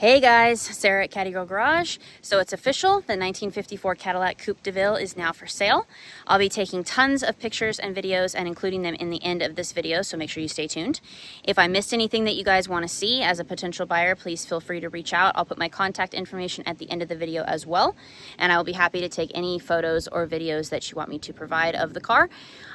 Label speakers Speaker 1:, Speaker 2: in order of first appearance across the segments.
Speaker 1: Hey guys, Sarah at Caddy Girl Garage. So it's official, the 1954 Cadillac Coupe de Ville is now for sale. I'll be taking tons of pictures and videos and including them in the end of this video, so make sure you stay tuned. If I missed anything that you guys want to see as a potential buyer, please feel free to reach out. I'll put my contact information at the end of the video as well, and I will be happy to take any photos or videos that you want me to provide of the car.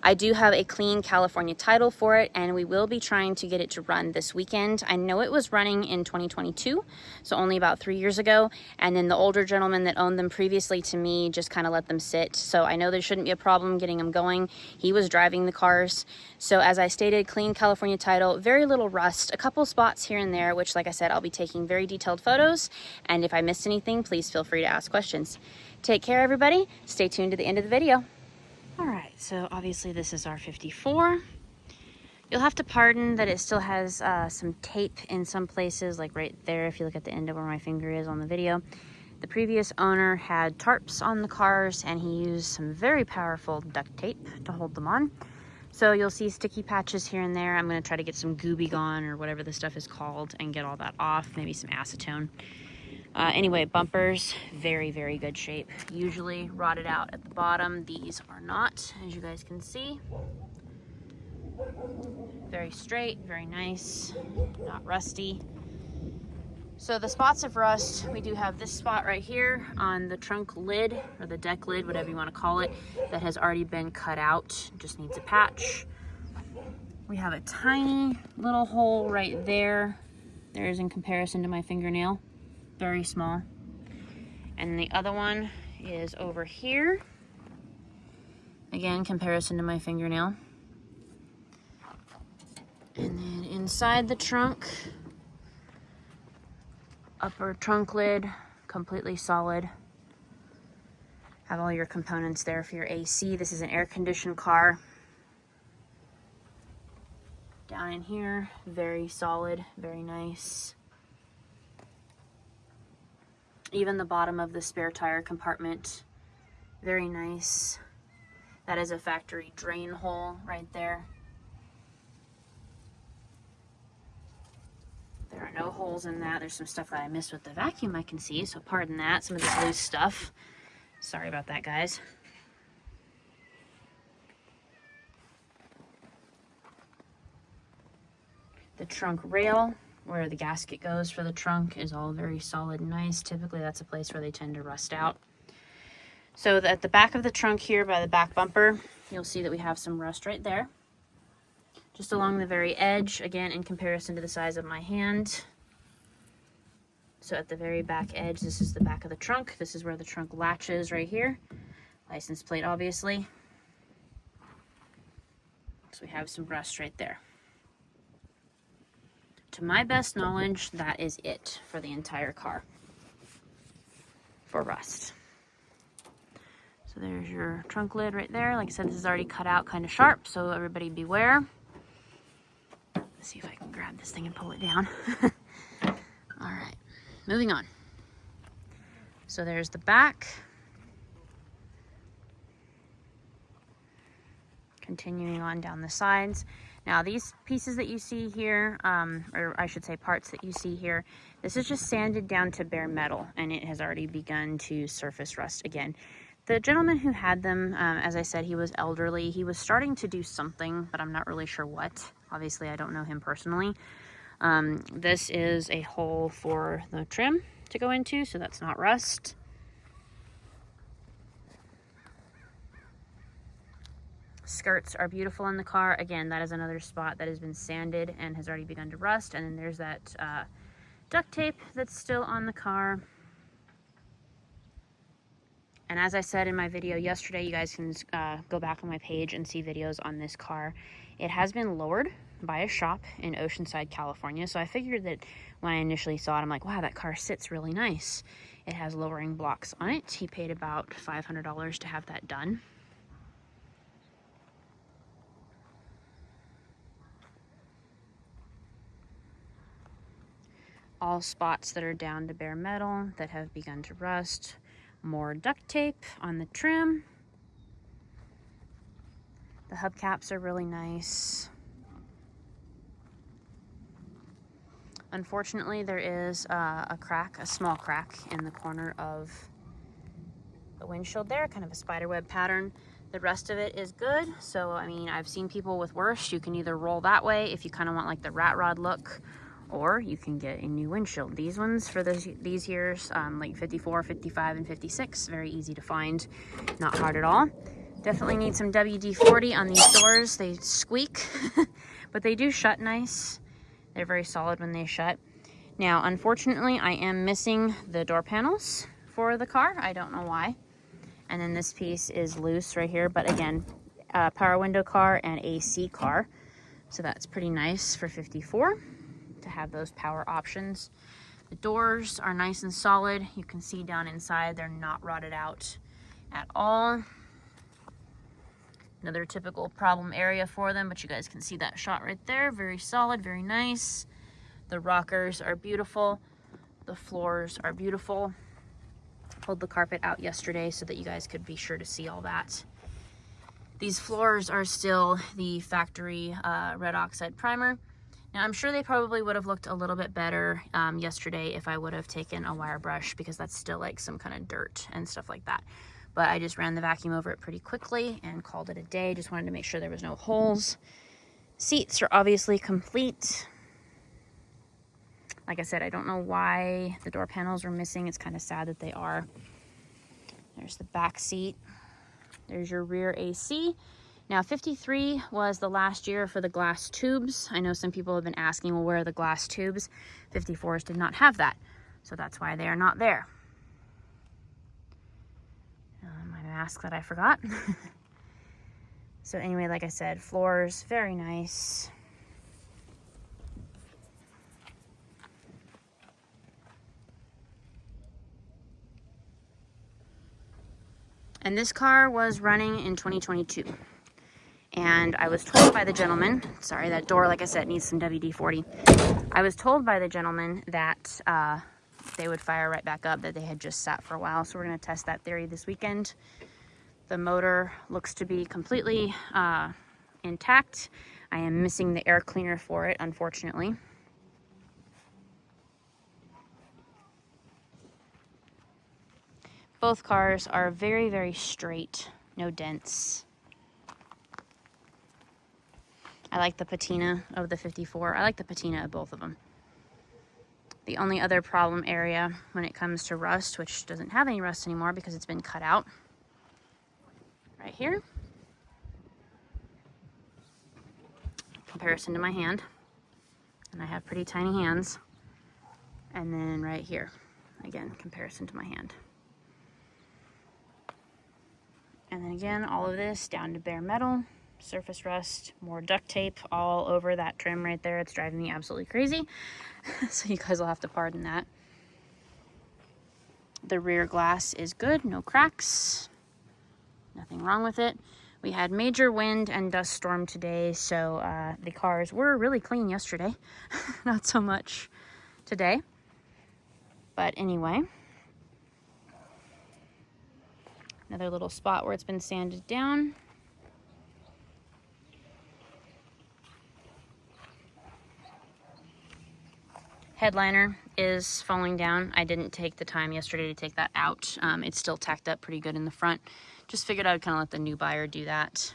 Speaker 1: I do have a clean California title for it, and we will be trying to get it to run this weekend. I know it was running in 2022, so only about 3 years ago, and then the older gentleman that owned them previously to me just kind of let them sit, so I know there shouldn't be a problem getting them going. He was driving the cars. So as I stated, clean California title, very little rust, a couple spots here and there, which like I said, I'll be taking very detailed photos, and if I missed anything, please feel free to ask questions. Take care, everybody. Stay tuned to the end of the video. All right, so obviously this is our 54. You'll have to pardon that it still has some tape in some places, like right there if you look at the end of where my finger is on the video. The previous owner had tarps on the cars and he used some very powerful duct tape to hold them on. So you'll see sticky patches here and there. I'm going to try to get some Gooby Gone or whatever the stuff is called and get all that off, maybe some acetone. Anyway, bumpers, very, very good shape. Usually rotted out at the bottom. These are not, as you guys can see. Very straight, very nice, not rusty. So the spots of rust, we do have this spot right here on the trunk lid, or the deck lid, whatever you want to call it, that has already been cut out, just needs a patch. We have a tiny little hole right there. There's in comparison to my fingernail, very small. And the other one is over here. Again, comparison to my fingernail. And then inside the trunk, upper trunk lid, completely solid. Have all your components there for your AC. This is an air-conditioned car. Down in here, very solid, very nice. Even the bottom of the spare tire compartment, very nice. That is a factory drain hole right there. There are no holes in that. There's some stuff that I missed with the vacuum I can see, so pardon that. Some of this loose stuff. Sorry about that, guys. The trunk rail, where the gasket goes for the trunk, is all very solid and nice. Typically that's a place where they tend to rust out. So at the back of the trunk here by the back bumper, you'll see that we have some rust right there. Just along the very edge, again in comparison to the size of my hand. So at the very back edge, this is the back of the trunk. This is where the trunk latches right here. License plate, obviously. So we have some rust right there. To my best knowledge, that is it for the entire car for rust. So there's your trunk lid right there. Like I said, this is already cut out kind of sharp, so everybody beware. Let's see if I can grab this thing and pull it down. All right, moving on. So there's the back. Continuing on down the sides. Now these pieces that you see here, or I should say parts that you see here, this is just sanded down to bare metal and it has already begun to surface rust again. The gentleman who had them, as I said, he was elderly. He was starting to do something, but I'm not really sure what. Obviously, I don't know him personally. This is a hole for the trim to go into, so that's not rust. Skirts are beautiful in the car. Again, that is another spot that has been sanded and has already begun to rust. And then there's that duct tape that's still on the car. And as I said in my video yesterday, you guys can go back on my page and see videos on this car. It has been lowered by a shop in Oceanside, California. So I figured that when I initially saw it, I'm like, wow, that car sits really nice. It has lowering blocks on it. He paid about $500 to have that done. All spots that are down to bare metal that have begun to rust. More duct tape on the trim. The hubcaps are really nice. Unfortunately, there is a crack, a small crack in the corner of the windshield there, kind of a spiderweb pattern. The rest of it is good. So, I mean, I've seen people with worse. You can either roll that way if you kind of want like the rat rod look, or you can get a new windshield. These ones for these years, like 54, 55, and 56, very easy to find, not hard at all. Definitely need some WD-40 on these doors. They squeak, but they do shut nice. They're very solid when they shut. Now, unfortunately, I am missing the door panels for the car. I don't know why. And then this piece is loose right here. But again, power window car and AC car. So that's pretty nice for 54 to have those power options. The doors are nice and solid. You can see down inside, they're not rotted out at all. Another typical problem area for them, but you guys can see that shot right there. Very solid, very nice. The rockers are beautiful. The floors are beautiful. Pulled the carpet out yesterday so that you guys could be sure to see all that. These floors are still the factory red oxide primer. Now, I'm sure they probably would have looked a little bit better yesterday if I would have taken a wire brush, because that's still like some kind of dirt and stuff like that. But I just ran the vacuum over it pretty quickly and called it a day. Just wanted to make sure there was no holes. Seats are obviously complete. Like I said, I don't know why the door panels are missing. It's kind of sad that they are. There's the back seat. There's your rear AC. Now, 53 was the last year for the glass tubes. I know some people have been asking, well, where are the glass tubes? 54s did not have that, so that's why they are not there. My mask that I forgot. So anyway, like I said, floors, very nice. And this car was running in 2022. And I was told by the gentleman, sorry, that door, like I said, needs some WD-40. I was told by the gentleman that they would fire right back up, that they had just sat for a while. So we're going to test that theory this weekend. The motor looks to be completely intact. I am missing the air cleaner for it, unfortunately. Both cars are very, very straight, no dents. I like the patina of the 54. I like the patina of both of them. The only other problem area when it comes to rust, which doesn't have any rust anymore because it's been cut out, right here. Comparison to my hand. And I have pretty tiny hands. And then right here, again, comparison to my hand. And then again, all of this down to bare metal, surface rust, more duct tape all over that trim right there. It's driving me absolutely crazy. So you guys will have to pardon that. The rear glass is good, no cracks, nothing wrong with it. We had major wind and dust storm today, so the cars were really clean yesterday. Not so much today. But anyway. Another little spot where it's been sanded down. Headliner is falling down. I didn't take the time yesterday to take that out. It's still tacked up pretty good in the front. Just figured I would kind of let the new buyer do that.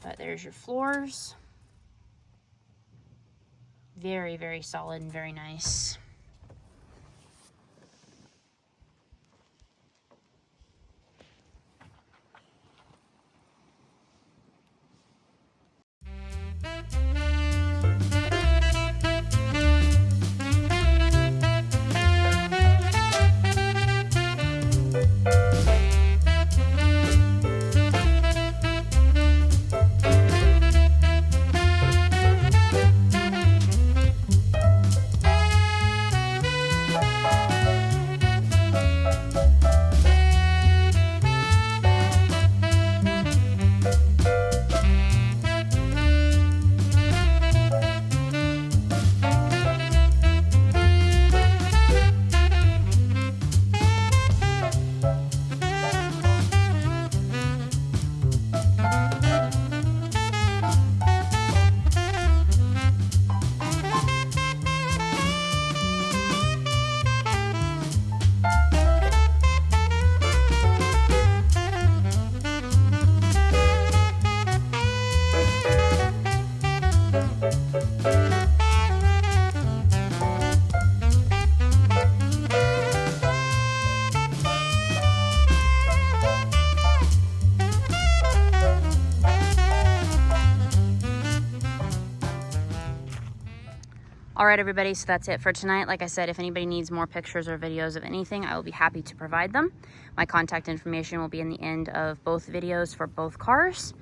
Speaker 1: But there's your floors. Very, very solid and very nice. right, everybody, so that's it for tonight. Like I said, if anybody needs more pictures or videos of anything, I will be happy to provide them. My contact information will be in the end of both videos for both cars,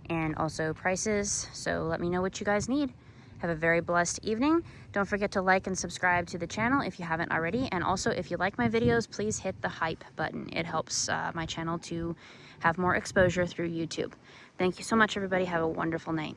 Speaker 1: and also prices. So let me know what you guys need. Have a very blessed evening. Don't forget to like and subscribe to the channel if you haven't already. And also, if you like my videos, please hit the hype button. It helps my channel to have more exposure through YouTube. Thank you so much, everybody. Have a wonderful night.